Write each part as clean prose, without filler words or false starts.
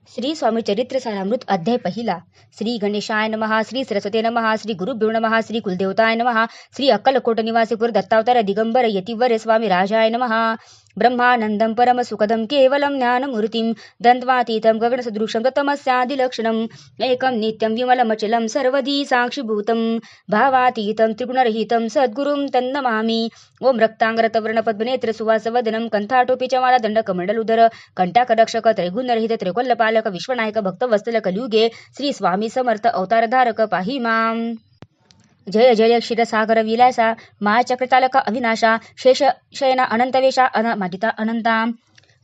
श्री स्वामी चरित्र सारामृत अध्याय पहिला. श्री गणेशाय नमः. श्री सरस्वती नमः. श्री गुरुभ्यो नमः. श्री कुलदेवताय नमः. श्री अक्कलकोट निवासी पुर दत्तावतार दिगंबर यतिवर स्वामी राजाय नमः. ब्रह्मानंदं परम सुखदं केवलं ज्ञानमूर्तिं द्वन्द्वातीतं गगनसदृशं तमस्यादिलक्षणम् एकं नित्यं विमलमचलं सर्वधी साक्षिभूतं भावातीतं त्रिगुणरहितं सद्गुरुं तन्नमामि. ओम रक्तांगरतवर्णपद्मनेत्र सुवासवदनं कंठाटोपी चमाला दंडकमंडलुधर कंटाकरक्षक त्रैगुणरहित त्रिकोल्लपालक विश्वनायक भक्तवत्सल कलियुगे श्री स्वामी समर्थ अवतारधारक पाहि मां. जय जय क्षीरसागर विलासा महाचक्रचालक अविनाशा शेष शयना अनंतवेशा अनमादिता अनंता.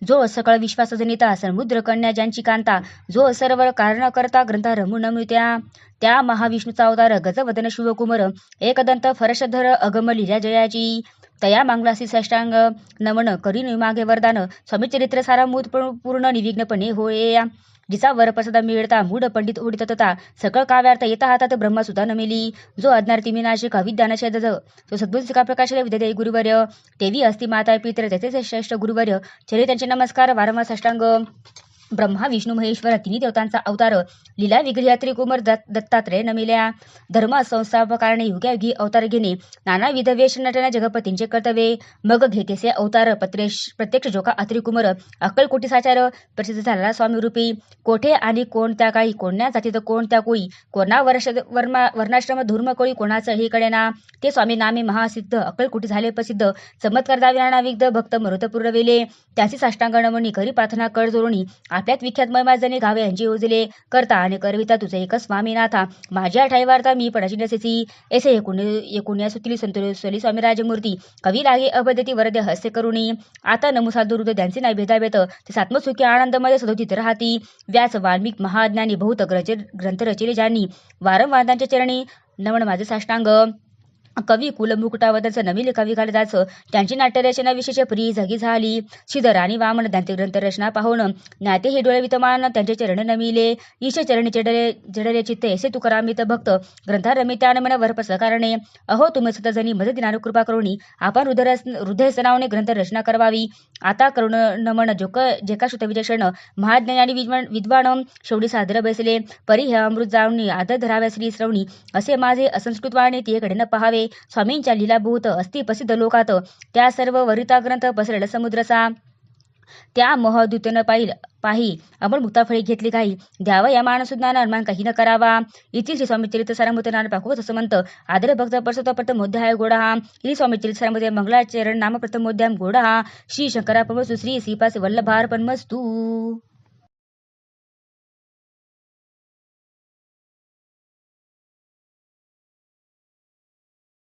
जो सकळ विश्वासजनिता समुद्र कन्या ज्यांची कांता जो सर्व कारण करता ग्रंथा रमून मृत्या त्या महाविष्णूचा अवतार गजवदन शिवकुमार एकदंत फरशधर अगम लिल्या जयाची तया मांगलासी साष्टांग नमन करीन मागे वरदान स्वामी चरित्र सारामूत पूर्ण निर्विघ्नपणे होय. जिचा वरप्रसाद मिळता मूढ पंडित ओढित तथा सकळ काव्यार्थ येता हातात ब्रह्मसुद्धा नमेली. जो अज्ञान तिमिनाशिक अविद्यानाशय जो सद्बुद्धिका प्रकाशले विद्यादेवी गुरुवर्य तेवी अस्ति माता पित्र त्याचे श्रेष्ठ गुरुवर्य चरित्रांचे नमस्कार वारंवार साष्टांग. ब्रह्मा विष्णू महेश्वर तिन्ही देवतांचा अवतार लीला विग्रह त्रिकुमार दत्तात्रय नमिल्या. धर्म संस्थापकारणे युग्यायुगी अवतार घेणे नानाविध वेश नटना जगपतींचे कर्तव्य मग घेतेसे अवतार प्रत्यक्ष जोका अत्रिकुमार अक्कलकोटी साचार प्रसिद्ध झाला स्वामी रूपी. कोठे आणि कोणत्या काळी कोणत्या जातीत कोणत्या कोळी कोणा वर्णाश्रम धर्म कोळी कोणाचं हे कळेना ते स्वामी नामे महासिद्ध अक्कलकोटी झाले प्रसिद्ध चमत्कार दाविना विग्ध भक्त मरुत पुरविले. त्याची साष्टांग नमनी करी प्रार्थना कर जोडणी आपल्यात विख्यात महिमाजने गावे यांची योजले करता आणि करविता तुझे एक स्वामीनाथा माझ्या ठाई वार्ता मी पडाची नसेसी ऐसे एकोण्या सुतली संतोषली स्वामी राजमूर्ती कवी लागे अभद्यती वरदे हस्य करुणी. आता नमुसा दुरुद त्यांचे नाही भेदाभेद ते सात्मसुखी आनंदमध्ये सदोतीत राहती. व्यास वाल्मिक महाज्ञानी बहुत ग्रंथ रचिले ज्यांनी वारंवार त्यांच्या चरणी नमन माझे साष्टांग. कवी कुल मुकुटावदनचं नवीन कवी कालिदास त्यांची नाट्यरचना विशेष प्रिय जागी झाली. श्रीधर आणि वामन त्यांचे ग्रंथरचना पाहून ज्ञाते हे डोळे वितमान त्यांचे चरण नमिले. ईश चरणी जडले चित्ते ऐसे तुकारामित भक्त ग्रंथा रमित्या नमन वरपस कारणे अहो तुम्ही सतजनी मदतीनानु कृपा करुणी आपण हृदय सनावणे ग्रंथ रचना करवावी. आता करुण नमन जेका श्रुत विचक्षण महाज्ञानी विद्वान शेवटी सादर बैसले परी हे अमृत जावणी आदर धराव्या श्री श्रवणी असे माझे असंस्कृत वाणी तिकडे न पहावे. स्वामींच्या लीला बहुत अस्ति प्रसिद्ध लोकात त्या सर्व वरिता ग्रंथ पसरला समुद्रसा त्या महदूतन पाही अमर मुक्ताफळी घेतली काही द्यावा या मानसुज्ञान अनुमान काही न करावा. इथे श्री स्वामी चरित्र सारामृत नाम पाकवत असमंत आदर भक्त परसत प्रथमोध्याय गोडा हा. श्री स्वामी चरित्र सारामृत मंगलाचरण नाम प्रथमोध्याय गोडा हा. श्री शंकरा पमस्तु श्री श्रीपास वल्लभार्पणमस्तु.